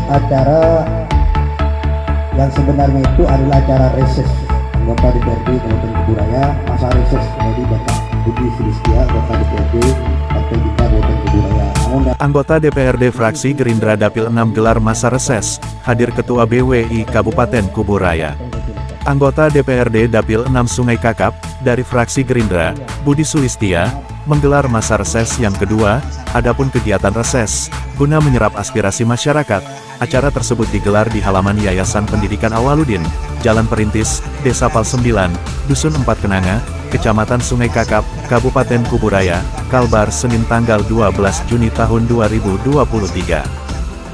acara yang sebenarnya itu adalah acara reses anggota DPRD Kabupaten Kuburaya, masa reses dari Bapak Budi Sulistia, anggota DPRD Partai kita Kabupaten Kuburaya. Anggota DPRD fraksi Gerindra Dapil 6 gelar masa reses, hadir Ketua BWI Kabupaten Kuburaya. Anggota DPRD Dapil 6 Sungai Kakap, dari fraksi Gerindra, Budi Sulistia, menggelar masa reses yang kedua. Adapun kegiatan reses, guna menyerap aspirasi masyarakat, acara tersebut digelar di halaman Yayasan Pendidikan Awaludin, Jalan Perintis, Desa Pal 9, Dusun 4 Kenanga, Kecamatan Sungai Kakap, Kabupaten Kuburaya, Kalbar, Senin tanggal 12 Juni tahun 2023.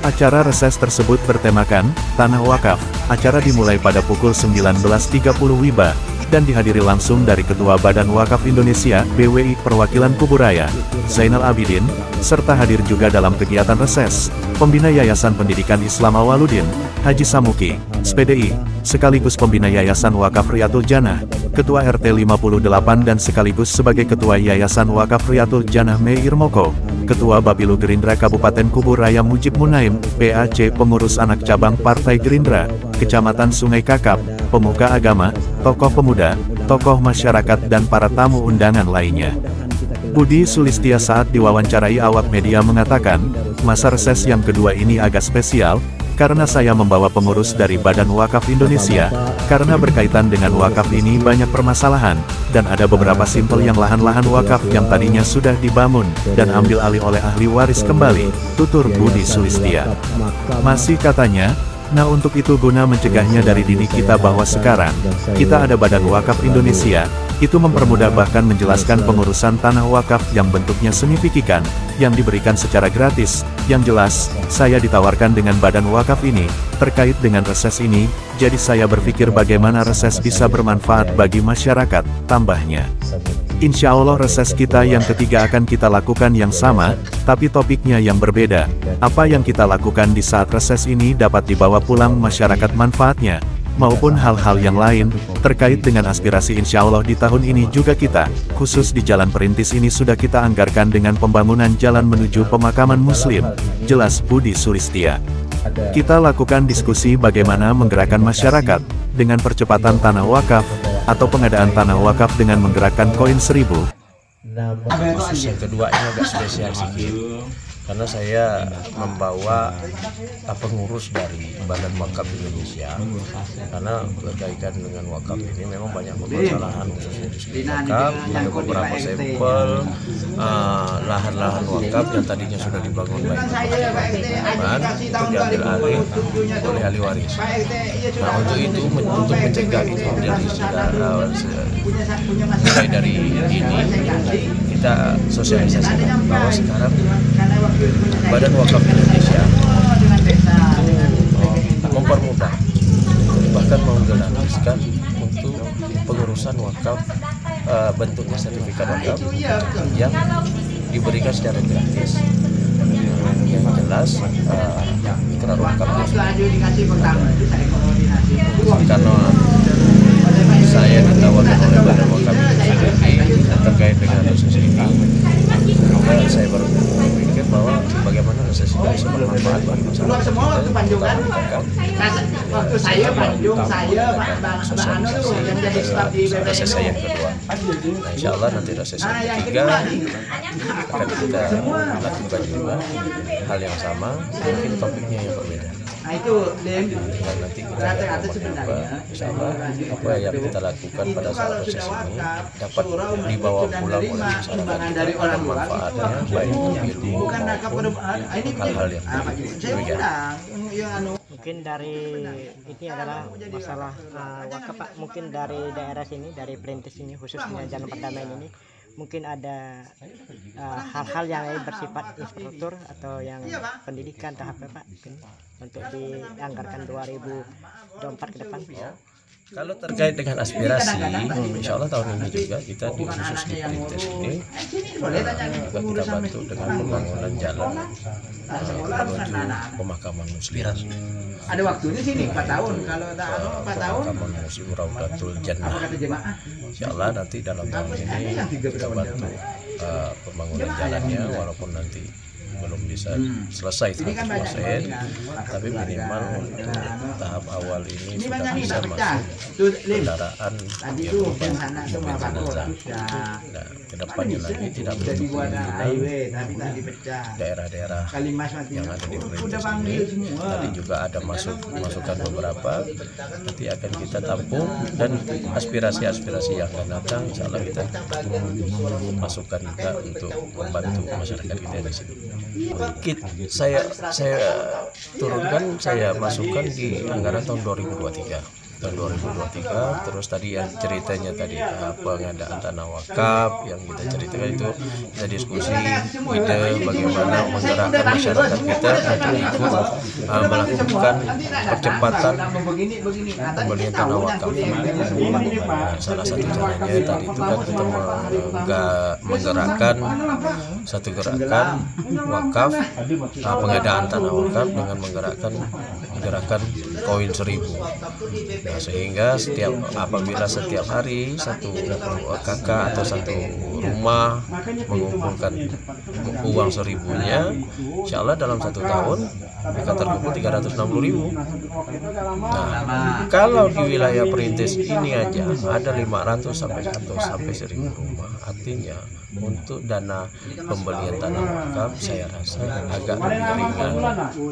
Acara reses tersebut bertemakan Tanah Wakaf. Acara dimulai pada pukul 19.30 WIBA, dan dihadiri langsung dari Ketua Badan Wakaf Indonesia (BWI) Perwakilan Kuburaya, Zainal Abidin, serta hadir juga dalam kegiatan reses, Pembina Yayasan Pendidikan Islam Awaludin, Haji Samuki, SPDI, sekaligus Pembina Yayasan Wakaf Riyatul Jannah, Ketua RT 58 dan sekaligus sebagai Ketua Yayasan Wakaf Riyatul Jannah Meir Moko, Ketua Bapilu Gerindra Kabupaten Kuburaya Mujib Munaim, PAC Pengurus Anak Cabang Partai Gerindra, Kecamatan Sungai Kakap, pemuka agama, tokoh pemuda, tokoh masyarakat dan para tamu undangan lainnya. Budi Sulistia saat diwawancarai awak media mengatakan, masa reses yang kedua ini agak spesial, karena saya membawa pengurus dari Badan Wakaf Indonesia, karena berkaitan dengan wakaf ini banyak permasalahan, dan ada beberapa simpel yang lahan-lahan wakaf yang tadinya sudah dibangun, dan ambil alih oleh ahli waris kembali, tutur Budi Sulistia. Masih katanya, nah untuk itu guna mencegahnya dari dini kita bahwa sekarang, kita ada Badan Wakaf Indonesia, itu mempermudah bahkan menjelaskan pengurusan tanah wakaf yang bentuknya signifikan, yang diberikan secara gratis. Yang jelas, saya ditawarkan dengan Badan Wakaf ini, terkait dengan reses ini, jadi saya berpikir bagaimana reses bisa bermanfaat bagi masyarakat, tambahnya. Insya Allah reses kita yang ketiga akan kita lakukan yang sama, tapi topiknya yang berbeda. Apa yang kita lakukan di saat reses ini dapat dibawa pulang masyarakat manfaatnya, maupun hal-hal yang lain, terkait dengan aspirasi insya Allah di tahun ini juga kita, khusus di Jalan Perintis ini sudah kita anggarkan dengan pembangunan jalan menuju pemakaman muslim, jelas Budi Sulistia. Kita lakukan diskusi bagaimana menggerakkan masyarakat, dengan percepatan tanah wakaf, atau pengadaan tanah wakaf dengan menggerakkan koin 1000. Khusus yang kedua ini agak spesial sedikit, karena saya membawa pengurus dari Badan Wakaf Indonesia, karena berkaitan dengan wakaf ini memang banyak permasalahan khususnya di segi wakaf. Ada beberapa sampel lahan-lahan wakaf yang tadinya sudah dibangun baik itu diambil alih oleh ahli waris. Nah untuk itu, untuk mencegah itu, jadi mulai dari ini kita sosialisasikan bahwa sekarang Badan Wakaf Indonesia itu mempermudah, bahkan menggratiskan untuk pengurusan wakaf, bentuknya sertifikat wakaf yang diberikan secara gratis. Yang jelas ikrar wakafnya karena saya ditawarkan oleh Badan Wakaf Indonesia terkait dengan reses ini, maka saya baru berpikir bahwa bagaimana reses ini bisa bermanfaat bagi masyarakat kita, reses saya yang kedua. Nah, insya Allah nanti reses yang ketiga akan kita lakukan juga hal yang sama, mungkin topiknya yang berbeda. Nah itu dan nanti kita lihat apa, insya Allah apa yang kita lakukan pada saat proses ini dapat dibawa pulang oleh masyarakat dari kita, orang dan manfaatnya baik ilmu maupun hal-hal yang demikian. Mungkin dari ini adalah masalah wakaf Pak, mungkin dari daerah sini, dari Perintis ini khususnya Jalan Perdamaian ini, mungkin ada hal-hal yang bersifat infrastruktur atau yang pendidikan tahap Pak, mungkin untuk dianggarkan 2024 ke depan. Kalau terkait dengan aspirasi, insya Allah tahun ini juga kita di khusus di Perintis ini juga kita bantu dengan pembangunan jalan menuju pemakaman muslim. ada waktunya sini 4 tahun, kalau tak 4 tahun Pemakaman muslim Raudatul Jannah. Insya Allah nanti dalam tahun ini kita bantu pembangunan jalannya, walaupun nanti belum bisa selesai 100%, tapi minimal untuk tahap awal ini sudah bisa masuk kendaraan yang mobil jenazah. Nah, kedepannya lagi tidak menutup kemungkinan daerah-daerah yang ada di Perintis ini tadi juga ada masukan beberapa, nanti akan kita tampung, dan aspirasi-aspirasi yang akan datang insya Allah kita masukkan juga untuk membantu masyarakat kita di sini. Saya turunkan, saya masukkan di anggaran tahun 2023. Tahun 2023, terus tadi yang ceritanya tadi pengadaan tanah wakaf yang kita ceritakan itu, kita diskusi ide bagaimana menggerakkan masyarakat kita untuk ikut melakukan percepatan pembelian tanah wakaf. Nah, salah satu caranya tadi itu kan kita menggerakkan satu gerakan wakaf, pengadaan tanah wakaf dengan menggerakkan gerakan koin 1000. Nah, sehingga apabila setiap hari satu kakak atau satu rumah mengumpulkan uang 1000-nya, insya Allah dalam 1 tahun akan terkumpul 360.000. Nah, kalau di wilayah Perintis ini aja ada 500 sampai 1.000 rumah, artinya untuk dana pembelian tanah wakaf saya rasa agak ringan,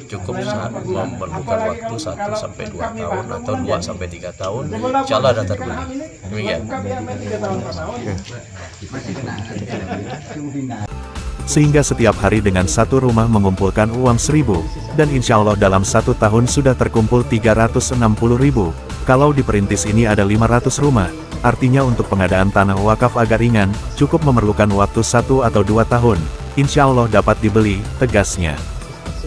cukup memerlukan waktu 1 sampai 2 tahun atau 2 sampai 3 tahun, insya Allah ada terbeli. Demikian. Sehingga setiap hari dengan satu rumah mengumpulkan uang 1.000, dan insya Allah dalam 1 tahun sudah terkumpul 360.000. Kalau di Perintis ini ada 500 rumah, artinya untuk pengadaan tanah wakaf agak ringan, cukup memerlukan waktu 1 atau 2 tahun, insya Allah dapat dibeli, tegasnya.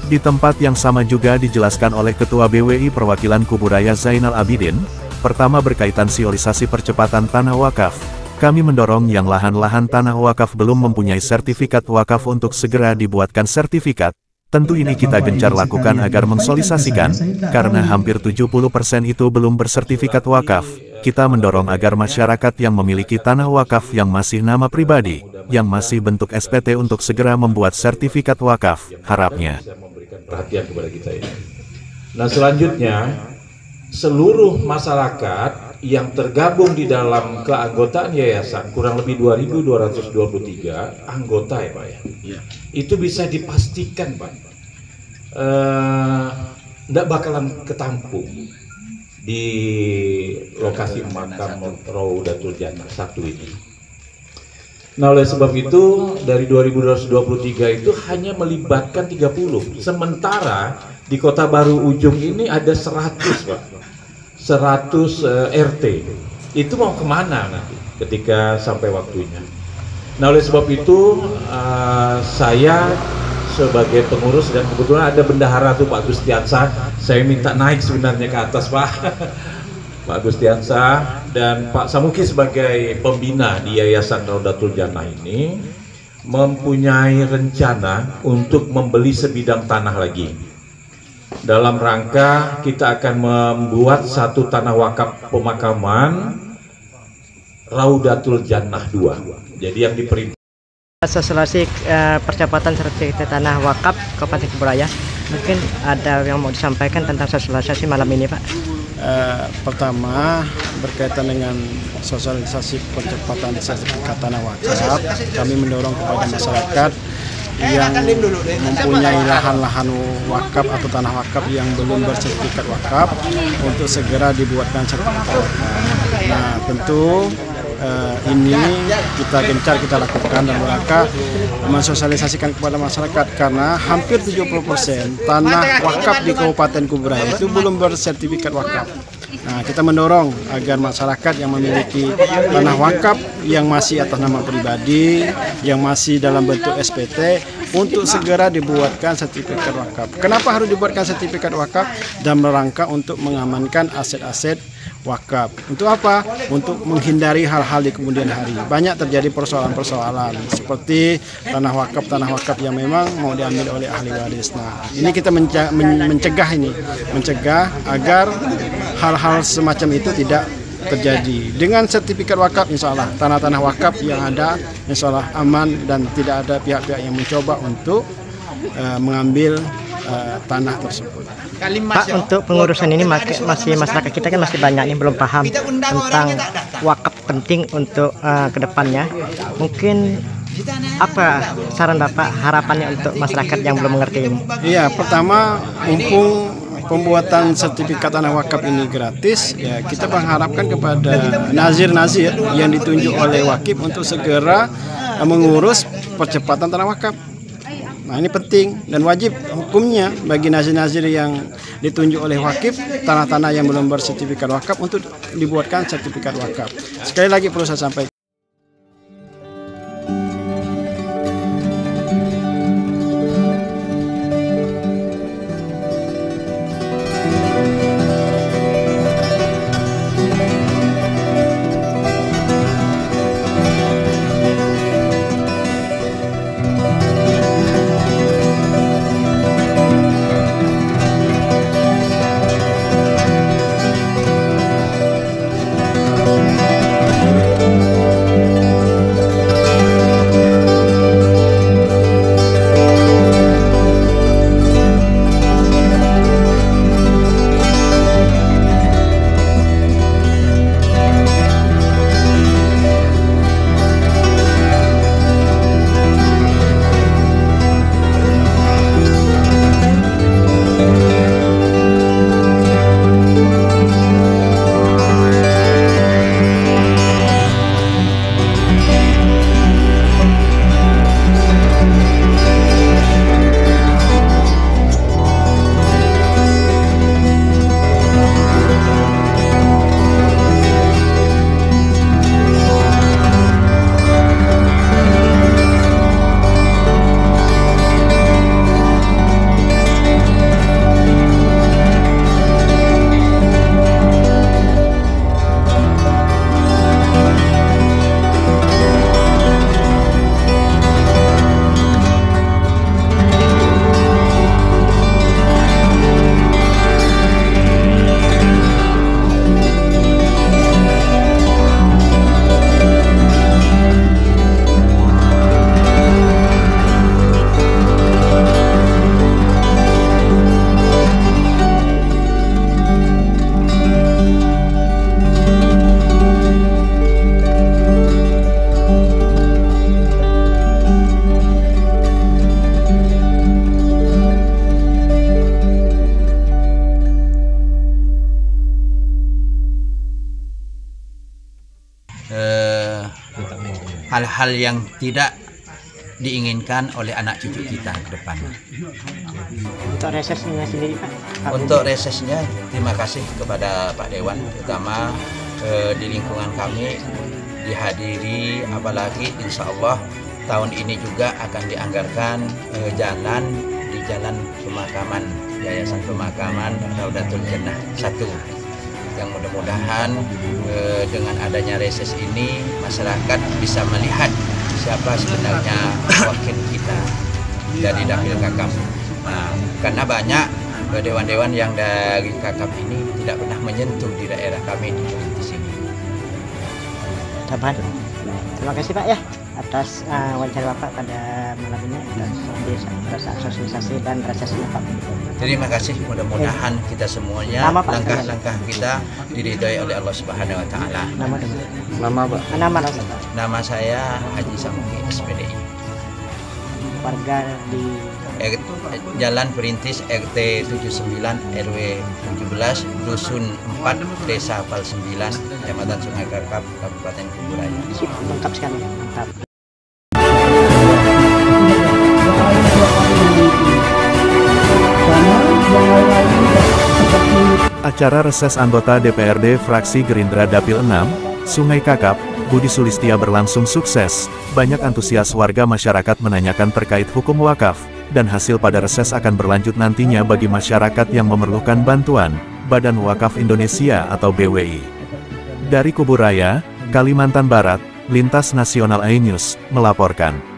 Di tempat yang sama juga dijelaskan oleh Ketua BWI Perwakilan Kuburaya Zainal Abidin, pertama berkaitan sosialisasi percepatan tanah wakaf. Kami mendorong yang lahan-lahan tanah wakaf belum mempunyai sertifikat wakaf untuk segera dibuatkan sertifikat. Tentu ini kita gencar lakukan agar mensosialisasikan, karena hampir 70% itu belum bersertifikat wakaf. Kita mendorong agar masyarakat yang memiliki tanah wakaf yang masih nama pribadi, yang masih bentuk SPT untuk segera membuat sertifikat wakaf, harapnya. Perhatian kepada kita ini. Nah, selanjutnya seluruh masyarakat yang tergabung di dalam keanggotaan yayasan kurang lebih 2.223 anggota ya Pak ya. Itu bisa dipastikan Pak, tidak bakalan ketampung di lokasi makam Raudatul Jannah 1 ini. Nah, oleh sebab itu dari 2.223 itu hanya melibatkan 30, sementara di Kota Baru Ujung ini ada 100 Pak, 100 RT. Itu mau kemana nanti ketika sampai waktunya? Nah, oleh sebab itu saya sebagai pengurus, dan kebetulan ada bendahara tuh Pak Gustiansah, saya minta naik sebenarnya ke atas Pak. Pak Gustiansah dan Pak Samuki sebagai pembina di Yayasan Raudatul Jannah ini mempunyai rencana untuk membeli sebidang tanah lagi. Dalam rangka kita akan membuat satu tanah wakaf pemakaman Raudatul Jannah 2. Jadi yang diperintah sosialisasi percepatan sertifikat tanah wakaf Kabupaten Kuburaya, mungkin ada yang mau disampaikan tentang sosialisasi malam ini Pak? Pertama, berkaitan dengan sosialisasi percepatan sertifikat tanah wakaf, kami mendorong kepada masyarakat yang mempunyai lahan-lahan wakaf atau tanah wakaf yang belum bersertifikat wakaf untuk segera dibuatkan sertifikat wakaf. Nah, tentu ini kita gencar kita lakukan dalam rangka mensosialisasikan kepada masyarakat, karena hampir 70% tanah wakaf di Kabupaten Kuburaya itu belum bersertifikat wakaf. Nah, kita mendorong agar masyarakat yang memiliki tanah wakaf yang masih atas nama pribadi, yang masih dalam bentuk SPT, untuk segera dibuatkan sertifikat wakaf. Kenapa harus dibuatkan sertifikat wakaf? Dalam rangka untuk mengamankan aset-aset wakaf. Untuk apa? Untuk menghindari hal-hal di kemudian hari. Banyak terjadi persoalan-persoalan seperti tanah wakaf yang memang mau diambil oleh ahli waris. Nah, ini kita mencegah agar hal-hal semacam itu tidak terjadi. Dengan sertifikat wakaf, insya Allah tanah-tanah wakaf yang ada insya Allah aman dan tidak ada pihak-pihak yang mencoba untuk mengambil tanah tersebut. Pak, untuk pengurusan ini masih masyarakat kita kan masih banyak nih belum paham tentang wakaf penting untuk kedepannya. Mungkin apa saran Bapak, harapannya untuk masyarakat yang belum mengerti ini? Iya, pertama, mumpung pembuatan sertifikat tanah wakaf ini gratis, ya kita mengharapkan kepada nazir-nazir yang ditunjuk oleh wakif untuk segera mengurus percepatan tanah wakaf. Nah, ini penting dan wajib hukumnya bagi nazir-nazir yang ditunjuk oleh wakif, tanah-tanah yang belum bersertifikat wakaf untuk dibuatkan sertifikat wakaf. Sekali lagi perlu saya sampaikan. hal-hal yang tidak diinginkan oleh anak cucu kita ke depan. Untuk resesnya sendiri Pak? Untuk resesnya terima kasih kepada Pak Dewan, terutama di lingkungan kami dihadiri, apalagi insya Allah tahun ini juga akan dianggarkan jalan di Jalan Pemakaman, Yayasan Pemakaman Raudatul Jannah 1, yang mudah-mudahan dengan adanya reses ini masyarakat bisa melihat siapa sebenarnya wakil kita dari Dapil Kakap. Nah, karena banyak dewan-dewan yang dari Kakap ini tidak pernah menyentuh di daerah kami di Perintis ini. Terima kasih Pak ya atas wawancara Bapak pada malam ini, atas sosialisasi dan resesnya Pak. Terima kasih, mudah-mudahan kita semuanya langkah-langkah kita diridhoi oleh Allah Subhanahu wa taala. Nama saya Haji Samuki SPDI. Warga di Jalan Perintis RT 79 RW 17 Dusun 4 Desa Pal 9 Kecamatan Sungai Kakap Kabupaten Kuburaya. Lengkap sekali, mantap. Acara reses anggota DPRD fraksi Gerindra Dapil 6, Sungai Kakap, Budi Sulistia berlangsung sukses. Banyak antusias warga masyarakat menanyakan terkait hukum wakaf, dan hasil pada reses akan berlanjut nantinya bagi masyarakat yang memerlukan bantuan, Badan Wakaf Indonesia atau BWI. Dari Kuburaya, Kalimantan Barat, Lintas Nasional iNews, melaporkan.